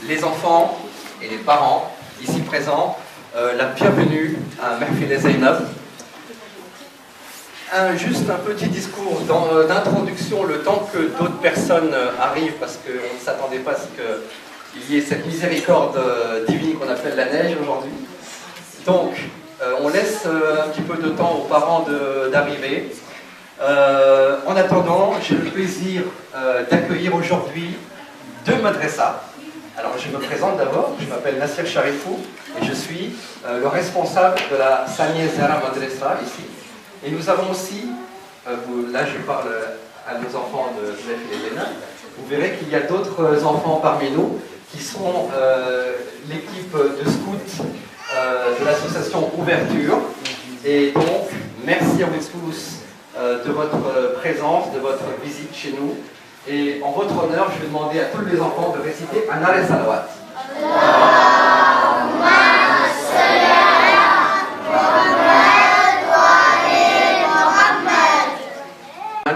les enfants et les parents ici présents, la bienvenue à Mahfil Zainab. Juste un petit discours d'introduction, le temps que d'autres personnes arrivent, parce qu'on ne s'attendait pas à ce qu'il y ait cette miséricorde divine qu'on appelle la neige aujourd'hui. Donc, on laisse un petit peu de temps aux parents d'arriver. En attendant, j'ai le plaisir d'accueillir aujourd'hui deux madrasas. Alors, je me présente d'abord, je m'appelle Nassir Sharifou et je suis le responsable de la Saniya Zahra Madrasa ici. Et nous avons aussi, là je parle à nos enfants de Mahfil Zainab, vous verrez qu'il y a d'autres enfants parmi nous qui sont l'équipe de scouts de l'association Ouverture. Et donc, merci à vous tous de votre présence, de votre visite chez nous. Et en votre honneur, je vais demander à tous les enfants de réciter un arrêt salawat.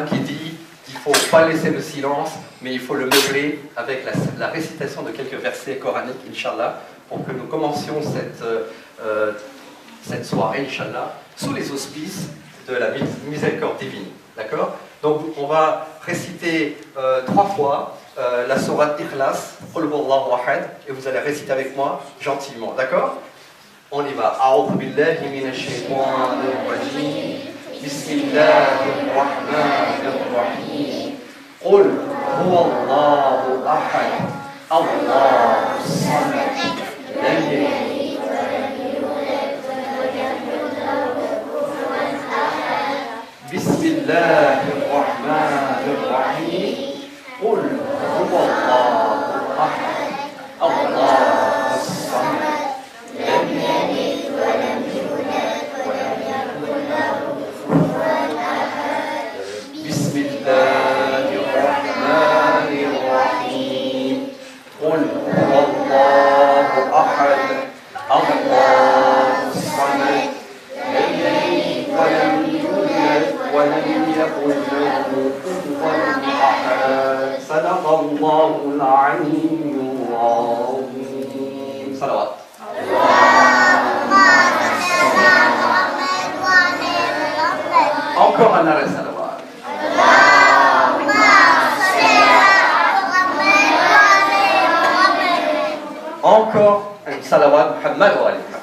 Qui dit qu'il ne faut pas laisser le silence, mais il faut le meubler avec la récitation de quelques versets coraniques, Inch'Allah, pour que nous commencions cette soirée, Inch'Allah, sous les auspices de la miséricorde divine. D'accord? Donc on va réciter 3 fois la sourate Ikhlas, Qul huwallahu ahad, et vous allez réciter avec moi gentiment. D'accord? On y va. A'udhu billahi minash shaitanir rajim. Bismillahir rahmanir rahim. Qul huwallahu ahad. Allahus samad. Lam yalid wa lam yulad wa lam yakul lahu kufuwan ahad. Bismillahir rahmanir rahim. Qul huwallahu ahad. Allahus samad. Lam yalid wa lam yulad wa lam yakul lahu kufuwan ahad. Bismillahir rahmanir rahim. Qul huwallahu ahad. Allahus samad. Lam yalid wa lam yulad wa lam yakul lahu kufuwan ahad. Sadaqallahul aliyyul azim. Salawat. Encore un arrêt salawat. Encore un salawat Muhammad wa Ali Muhammad.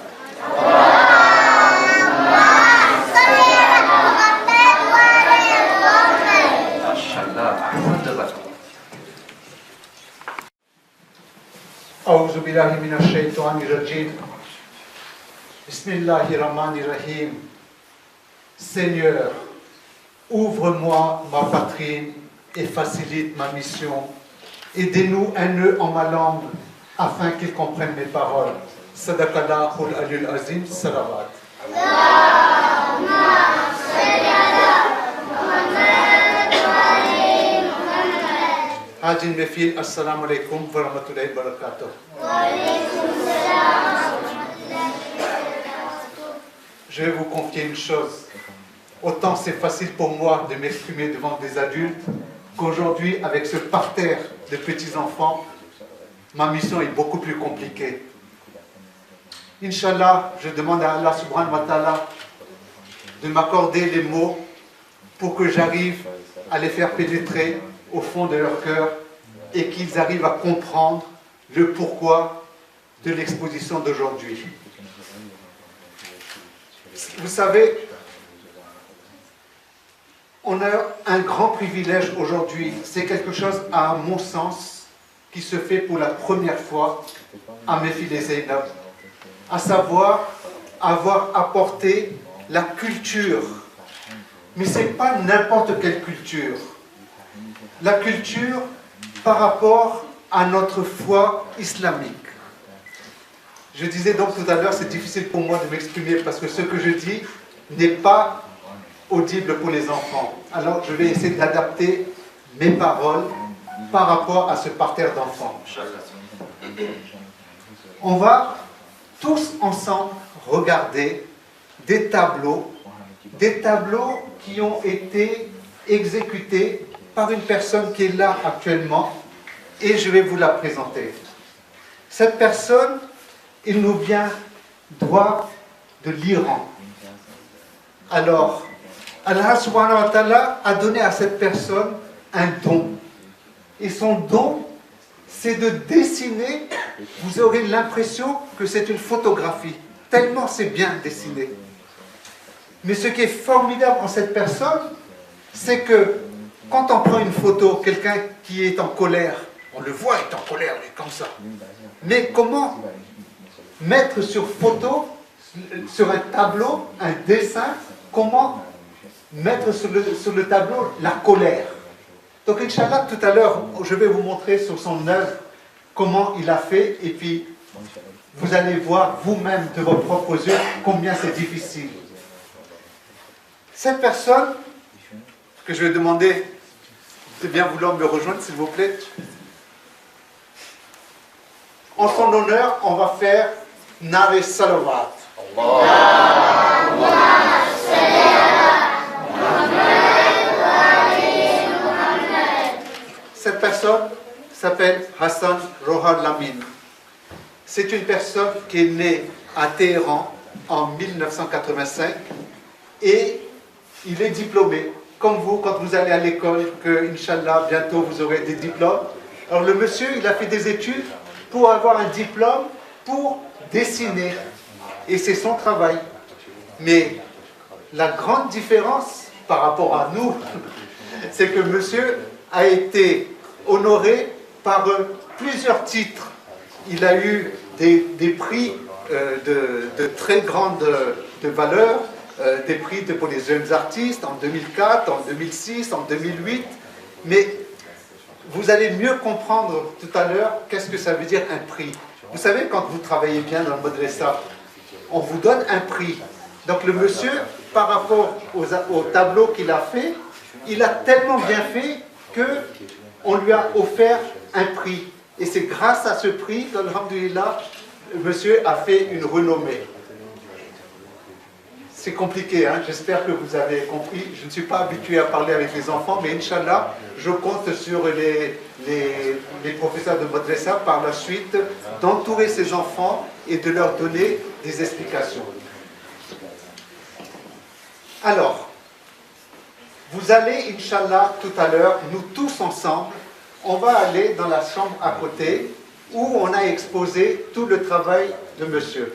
أعوذ بالله من الشيطان الرجيم. بسم الله الرحمن الرحيم. Seigneur, ouvre-moi ma poitrine et facilite ma mission. Aidez-nous un nœud en ma langue afin qu'il comprenne mes paroles. Sadaqallahul aliyyul azim. Salawat. Hajin Mahfil, assalamu alaikum wa rahmatullahi wa barakatuh. Je vais vous confier une chose. Autant c'est facile pour moi de m'exprimer devant des adultes, qu'aujourd'hui, avec ce parterre de petits-enfants, ma mission est beaucoup plus compliquée. Inch'Allah, je demande à Allah subhanahu wa ta'ala de m'accorder les mots pour que j'arrive à les faire pénétrer au fond de leur cœur et qu'ils arrivent à comprendre le pourquoi de l'exposition d'aujourd'hui. Vous savez, on a un grand privilège aujourd'hui. C'est quelque chose, à mon sens, qui se fait pour la première fois à Mahfil Zainab, à savoir avoir apporté la culture. Mais ce n'est pas n'importe quelle culture. La culture par rapport à notre foi islamique. Je disais donc tout à l'heure, c'est difficile pour moi de m'exprimer parce que ce que je dis n'est pas audible pour les enfants. Alors je vais essayer d'adapter mes paroles par rapport à ce parterre d'enfants. On va tous ensemble regarder des tableaux qui ont été exécutés par une personne qui est là actuellement et je vais vous la présenter. Cette personne, il nous vient droit de l'Iran. Alors, Allah subhanahu wa ta'ala a donné à cette personne un don. Et son don, c'est de dessiner. Vous aurez l'impression que c'est une photographie, tellement c'est bien dessiné. Mais ce qui est formidable en cette personne, c'est que quand on prend une photo, quelqu'un qui est en colère, on le voit être en colère, il est comme ça. Mais comment mettre sur photo, sur un tableau, un dessin, comment mettre sur le tableau la colère? Donc, Inch'Allah, tout à l'heure, je vais vous montrer sur son œuvre comment il a fait, et puis vous allez voir vous-même de vos propres yeux combien c'est difficile. Cette personne, que je vais demander de bien vouloir me rejoindre, s'il vous plaît. En son honneur, on va faire Nare Salawat. Cette personne s'appelle Hassan Rohar Lamine. C'est une personne qui est née à Téhéran en 1985 et il est diplômé. Comme vous, quand vous allez à l'école, que, Inch'Allah, bientôt vous aurez des diplômes. Alors le monsieur, il a fait des études pour avoir un diplôme, pour dessiner. Et c'est son travail. Mais la grande différence par rapport à nous, c'est que monsieur a été honoré par plusieurs titres. Il a eu des prix de très grande valeur, des prix pour les jeunes artistes en 2004, en 2006, en 2008. Mais vous allez mieux comprendre tout à l'heure qu'est-ce que ça veut dire un prix. Vous savez, quand vous travaillez bien dans le Madrasa, on vous donne un prix. Donc le monsieur, par rapport au tableau qu'il a fait, il a tellement bien fait qu'on lui a offert un prix. Et c'est grâce à ce prix qu'Alhamdulillah, le monsieur a fait une renommée. C'est compliqué, hein? J'espère que vous avez compris. Je ne suis pas habitué à parler avec les enfants, mais Inch'Allah, je compte sur les professeurs de Madrasa par la suite d'entourer ces enfants et de leur donner des explications. Alors, vous allez, Inch'Allah, tout à l'heure, nous tous ensemble, on va aller dans la chambre à côté où on a exposé tout le travail de monsieur.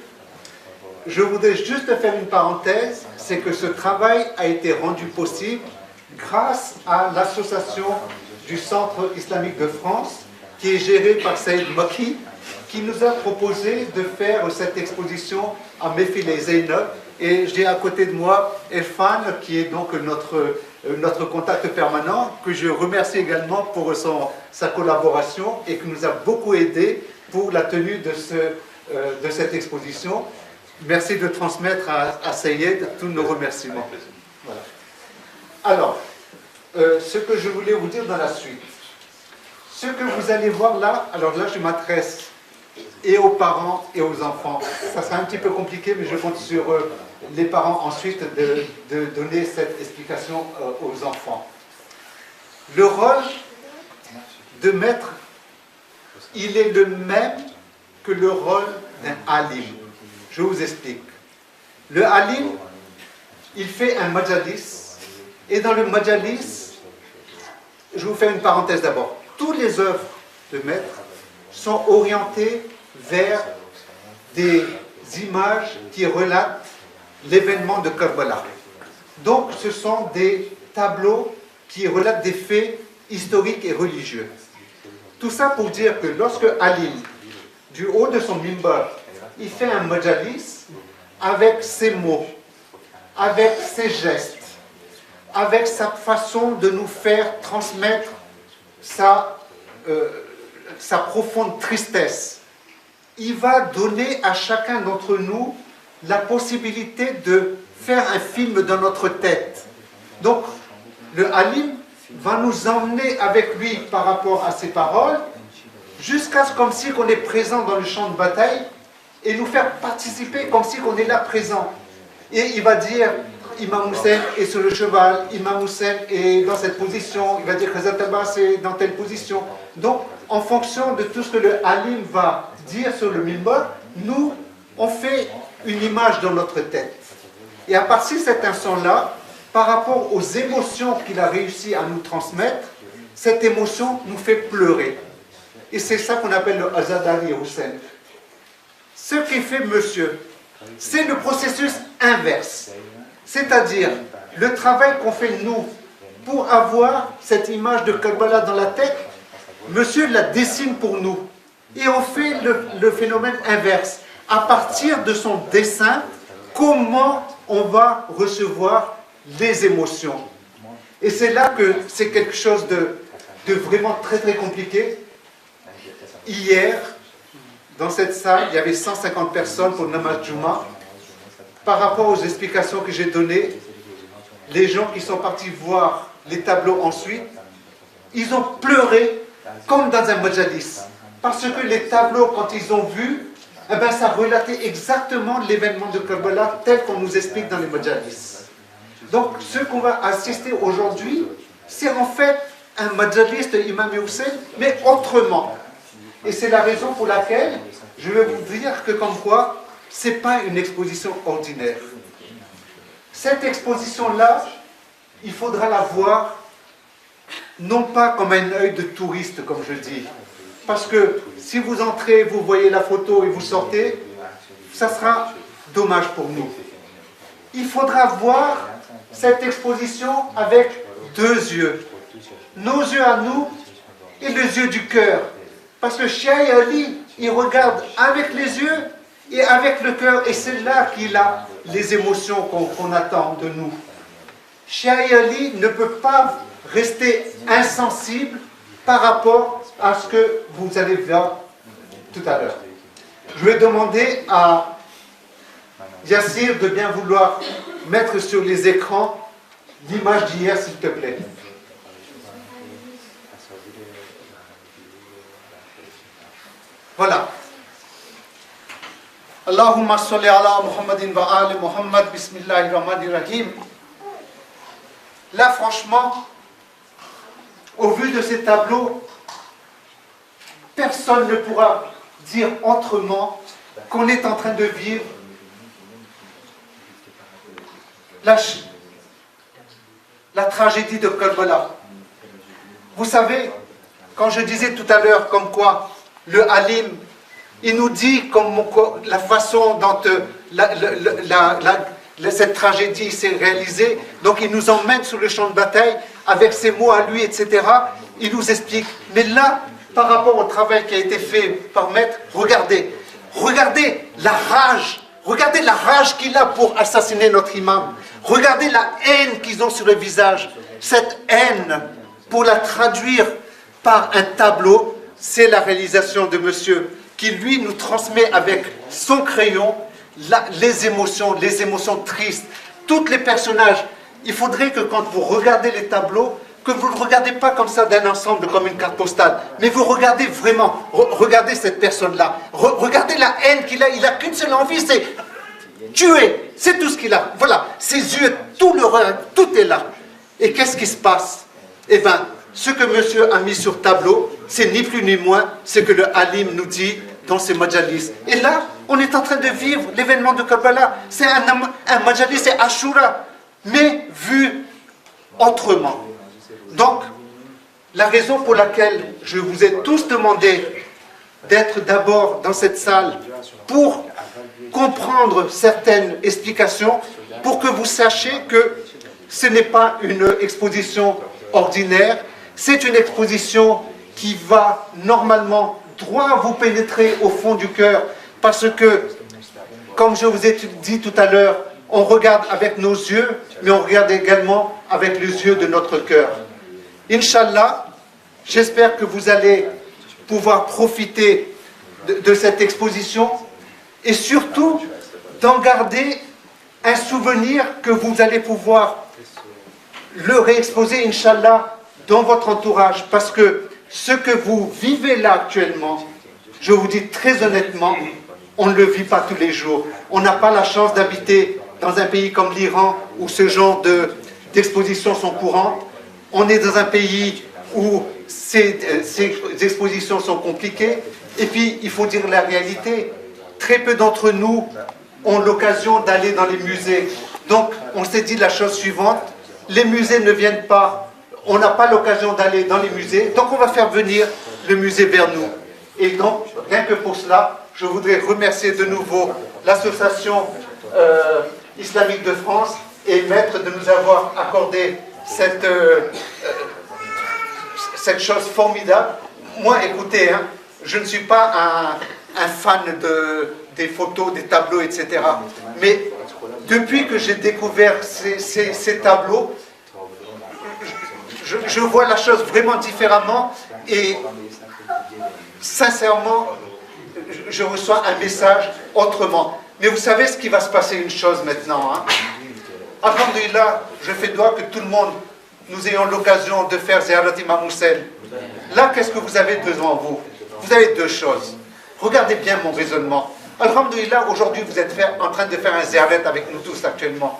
Je voudrais juste faire une parenthèse, c'est que ce travail a été rendu possible grâce à l'association du Centre islamique de France, qui est gérée par Saïd Maki, qui nous a proposé de faire cette exposition à Mefil et Zainab. Et j'ai à côté de moi Irfan, qui est donc notre contact permanent, que je remercie également pour sa collaboration et qui nous a beaucoup aidé pour la tenue de cette exposition. Merci de transmettre à Sayed tous nos remerciements. Voilà. Alors, ce que je voulais vous dire dans la suite, ce que vous allez voir là, alors là je m'adresse et aux parents et aux enfants. Ça sera un petit peu compliqué, mais je compte sur les parents ensuite de donner cette explication aux enfants. Le rôle de maître, il est le même que le rôle d'un alim. Je vous explique. Le alim, il fait un majalis, et dans le majalis, je vous fais une parenthèse d'abord. Toutes les œuvres de maître sont orientées vers des images qui relatent l'événement de Karbala. Donc ce sont des tableaux qui relatent des faits historiques et religieux. Tout ça pour dire que lorsque alim, du haut de son mimbar, il fait un majalis avec ses mots, avec ses gestes, avec sa façon de nous faire transmettre sa profonde tristesse. Il va donner à chacun d'entre nous la possibilité de faire un film dans notre tête. Donc, le alim va nous emmener avec lui par rapport à ses paroles, jusqu'à ce comme si on est présent dans le champ de bataille, et nous faire participer comme si on est là présent. Et il va dire, Imam Hussein est sur le cheval, Imam Hussein est dans cette position, il va dire que Hazrat Abbas est dans telle position. Donc, en fonction de tout ce que le alim va dire sur le minbar, nous, on fait une image dans notre tête. Et à partir de cet instant-là, par rapport aux émotions qu'il a réussi à nous transmettre, cette émotion nous fait pleurer. Et c'est ça qu'on appelle le Azadari Hussein. Ce qui fait monsieur, c'est le processus inverse. C'est-à-dire, le travail qu'on fait nous, pour avoir cette image de Karbala dans la tête, monsieur la dessine pour nous. Et on fait le phénomène inverse. À partir de son dessin, comment on va recevoir les émotions. Et c'est là que c'est quelque chose de vraiment très très compliqué. Hier, dans cette salle, il y avait 150 personnes pour Namaz Juma. Par rapport aux explications que j'ai données, les gens qui sont partis voir les tableaux ensuite, ils ont pleuré comme dans un majalis. Parce que les tableaux, quand ils ont vu, eh ben, ça relatait exactement l'événement de Karbala tel qu'on nous explique dans les majalis. Donc, ce qu'on va assister aujourd'hui, c'est en fait un majalis de Imam Hussein, mais autrement. Et c'est la raison pour laquelle je vais vous dire que comme quoi, ce n'est pas une exposition ordinaire. Cette exposition-là, il faudra la voir non pas comme un œil de touriste, comme je dis. Parce que si vous entrez, vous voyez la photo et vous sortez, ça sera dommage pour nous. Il faudra voir cette exposition avec deux yeux. Nos yeux à nous et les yeux du cœur. Parce que Cheikh Ali, il regarde avec les yeux et avec le cœur. Et c'est là qu'il a les émotions qu'on attend de nous. Cheikh Ali ne peut pas rester insensible par rapport à ce que vous allez voir tout à l'heure. Je vais demander à Yassir de bien vouloir mettre sur les écrans l'image d'hier, s'il te plaît. Voilà. Allahumma salli ala Muhammadin wa ali Muhammad, bismillahir rahmanir rahim. Là, franchement, au vu de ces tableaux, personne ne pourra dire autrement qu'on est en train de vivre la tragédie de Karbala. Vous savez, quand je disais tout à l'heure comme quoi le Halim, il nous dit la façon dont cette tragédie s'est réalisée, donc il nous emmène sur le champ de bataille avec ses mots à lui, etc. Il nous explique. Mais là, par rapport au travail qui a été fait par Maître, regardez la rage qu'il a pour assassiner notre imam. Regardez la haine qu'ils ont sur le visage. Cette haine, pour la traduire par un tableau, c'est la réalisation de monsieur qui lui nous transmet avec son crayon les émotions tristes. Tous les personnages. Il faudrait que quand vous regardez les tableaux, que vous ne le regardez pas comme ça d'un ensemble, comme une carte postale, mais vous regardez vraiment, regardez cette personne-là, regardez la haine qu'il a, il n'a qu'une seule envie, c'est tuer, c'est tout ce qu'il a. Voilà, ses yeux, tout est là. Et qu'est-ce qui se passe? Eh bien, ce que monsieur a mis sur tableau, c'est ni plus ni moins ce que le Halim nous dit dans ses majalis. Et là, on est en train de vivre l'événement de Karbala. C'est un majalis, c'est Ashura, mais vu autrement. Donc, la raison pour laquelle je vous ai tous demandé d'être d'abord dans cette salle pour comprendre certaines explications, pour que vous sachiez que ce n'est pas une exposition ordinaire, c'est une exposition qui va normalement droit vous pénétrer au fond du cœur, parce que, comme je vous ai dit tout à l'heure, on regarde avec nos yeux, mais on regarde également avec les yeux de notre cœur. Inch'Allah, j'espère que vous allez pouvoir profiter de cette exposition et surtout d'en garder un souvenir que vous allez pouvoir le réexposer, Inch'Allah, dans votre entourage. Parce que ce que vous vivez là actuellement, je vous dis très honnêtement, on ne le vit pas tous les jours. On n'a pas la chance d'habiter dans un pays comme l'Iran où ce genre d'expositions sont courantes. On est dans un pays où ces expositions sont compliquées Et puis, il faut dire la réalité. Très peu d'entre nous ont l'occasion d'aller dans les musées. Donc, on s'est dit la chose suivante. Les musées ne viennent pas. On n'a pas l'occasion d'aller dans les musées. Donc, on va faire venir le musée vers nous. Et donc, rien que pour cela, je voudrais remercier de nouveau l'Association islamique de France et Maître de nous avoir accordé cette chose formidable. Moi, écoutez, hein, je ne suis pas un fan des photos, des tableaux, etc. Mais depuis que j'ai découvert ces tableaux, je vois la chose vraiment différemment et sincèrement, je reçois un message autrement. Mais vous savez ce qui va se passer une chose maintenant. Hein? Alhamdulillah, je fais doigt que tout le monde, nous ayons l'occasion de faire Ziyarat Imam Hussein. Là, qu'est-ce que vous avez devant vous? Vous avez deux choses. Regardez bien mon raisonnement. Alhamdulillah, aujourd'hui, vous êtes en train de faire un Ziyarat avec nous tous actuellement.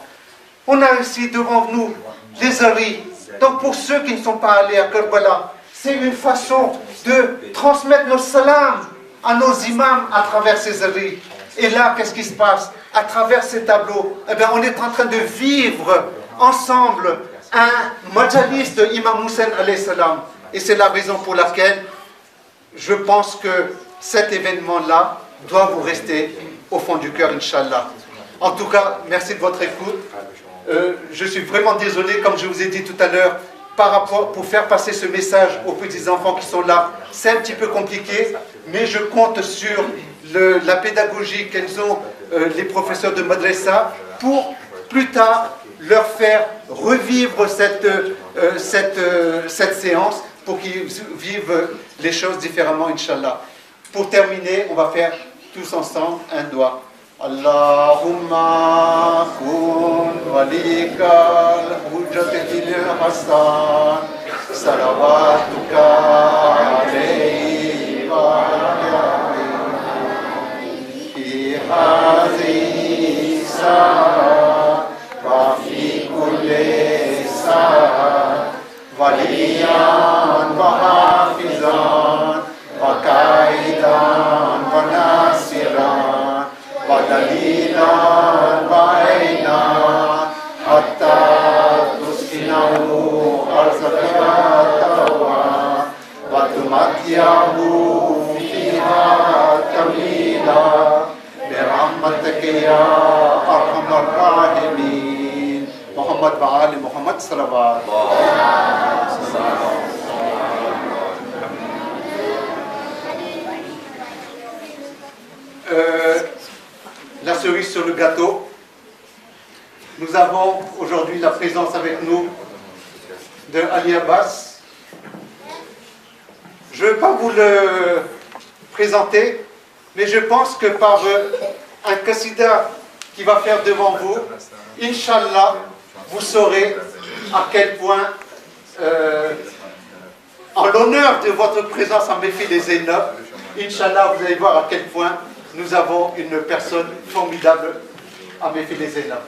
On a ici devant nous les Aris. Donc pour ceux qui ne sont pas allés à Karbala, c'est une façon de transmettre nos salams à nos imams à travers ces Aris. Et là, qu'est-ce qui se passe? À travers ces tableaux, eh bien, on est en train de vivre ensemble un majalis de Imam Hussein alayhi salam. Et c'est la raison pour laquelle je pense que cet événement-là doit vous rester au fond du cœur, Inch'Allah. En tout cas, merci de votre écoute. Je suis vraiment désolé, comme je vous ai dit tout à l'heure, pour faire passer ce message aux petits-enfants qui sont là. C'est un petit peu compliqué, mais je compte sur la pédagogie qu'elles ont, les professeurs de Madrasa, pour plus tard leur faire revivre cette séance pour qu'ils vivent les choses différemment, Inch'Allah. Pour terminer, on va faire tous ensemble un doigt. Allahumma kun walikal hujjatil hasan salawatuka alayhi wa fi hadhihi sa'a wa fi kulli sa'a waliyan wa hafizan wa qaidan wa nasiran ودليلا وعينا حتى تسكنه أرضك طوعا وتمتعه فيها طويلا برحمتك يا أرحم الراحمين محمد وآل محمد صلوات la cerise sur le gâteau. Nous avons aujourd'hui la présence avec nous de Ali Abbas. Je ne vais pas vous le présenter, mais je pense que par un qassida qui va faire devant vous, Inch'Allah, vous saurez à quel point, en l'honneur de votre présence en Mefil et Zainab, Inch'Allah, vous allez voir à quel point nous avons une personne formidable à Mefil et Zainab.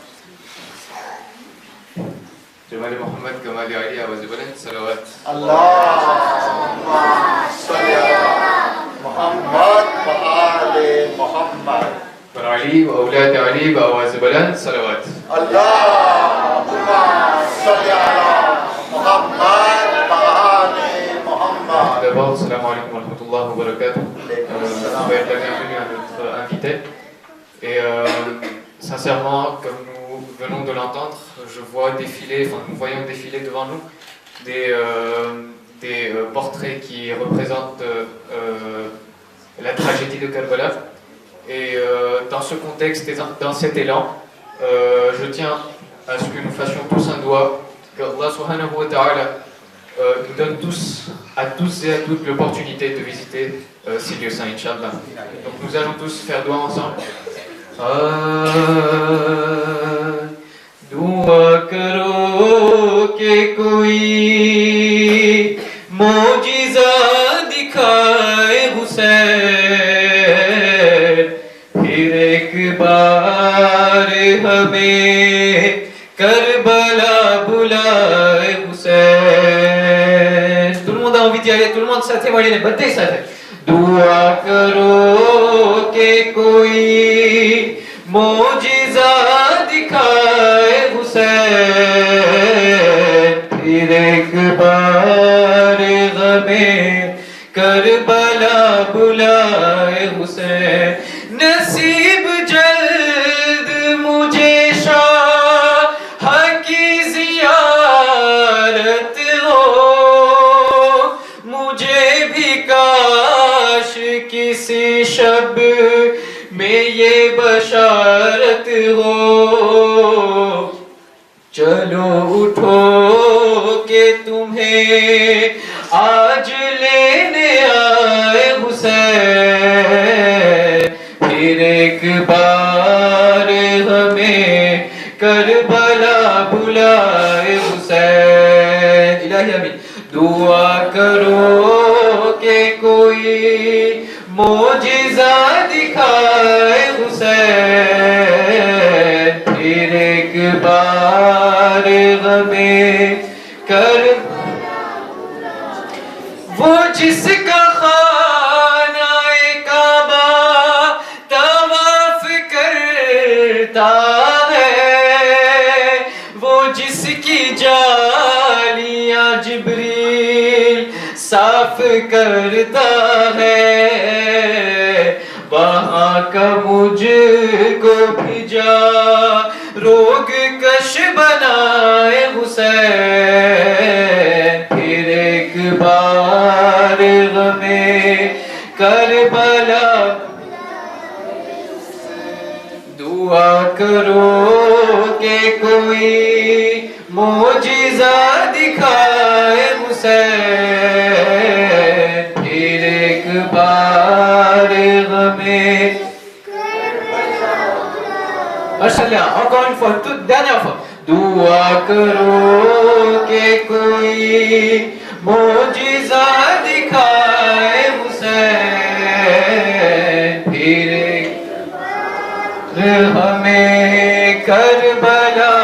جمال محمد كمال علي أبو زبلان صلوات اللهم صل على محمد وآل محمد علي وأولاد علي وأبو زبلان صلوات اللهم صل على محمد وآل محمد. D'abord, salam alaikum wa rahmatullahi wa barakatuh. Soyez la bienvenue à notre invité. Et sincèrement, comme nous venons de l'entendre, nous voyons défiler devant nous des portraits qui représentent la tragédie de Karbala. Et dans ce contexte et dans cet élan, je tiens à ce que nous fassions tous un doigt, que Allah subhanahu wa ta'ala nous donne à tous et à toutes l'opportunité de visiter ces lieux saints, Inch'Allah. Donc nous allons tous faire doigt ensemble. Dua karo ke koi mojiza dikhaye Hussain, phir ek baar hame Karbala bulaye Hussain. Tout le monde a envie d'y aller, tout le monde s'attend, badde sate. دعا کرو کہ کوئی معجزہ دکھائے حسین، پھر ایک بار غمِ کربلا بلائے حسین، نصیب جلد مجھے شاہ کی زیارت ہو، مجھے بھی کاش کسی شب میں یہ بشارت ہو، چلو اٹھو کہ تمہیں آج لینے آئے حسین، پھر ایک بار ہمیں کربلا بلائے حسین۔ الہی آمین۔ دعا کرو کہ کوئی معجزہ دکھائے حسین، پھر ایک بار ہمیں وہ جس کا خانہ کعبہ طواف کرتا ہے، وہ جس کی جالیاں جبریل صاف کرتا ہے، وہاں کا مجھ کو بھیجا روگ کش بنائے حسین، پھر ایک بار غمِ کربلا دعا کرو کہ کوئی معجزہ دکھائے حسین، پھر ایک بار غمِ دعا کرو کہ کوئی معجزہ دکھائے حسین، پھر ایک ہمیں کربلا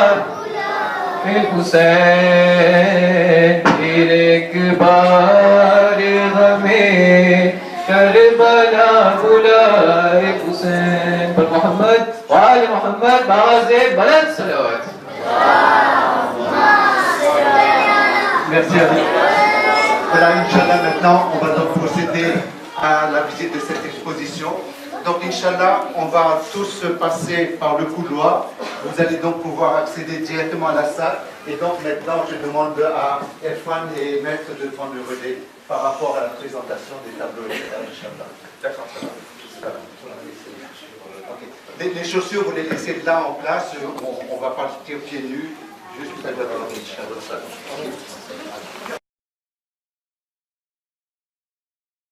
حسین، پھر ایک بار ہمیں کربلا بلائے حسین، پر محمد وآل محمد باز بلند صلوات۔ Merci à vous. Voilà, Inch'Allah, maintenant, on va donc procéder à la visite de cette exposition. Donc, Inch'Allah, on va tous passer par le couloir. Vous allez donc pouvoir accéder directement à la salle. Et donc, maintenant, je demande à Erfan et Maître de prendre le relais par rapport à la présentation des tableaux, Inch'Allah. D'accord. Okay. Les chaussures, vous les laissez là en place. On va partir pieds nus. Juste tout à l'heure, Inch'Allah.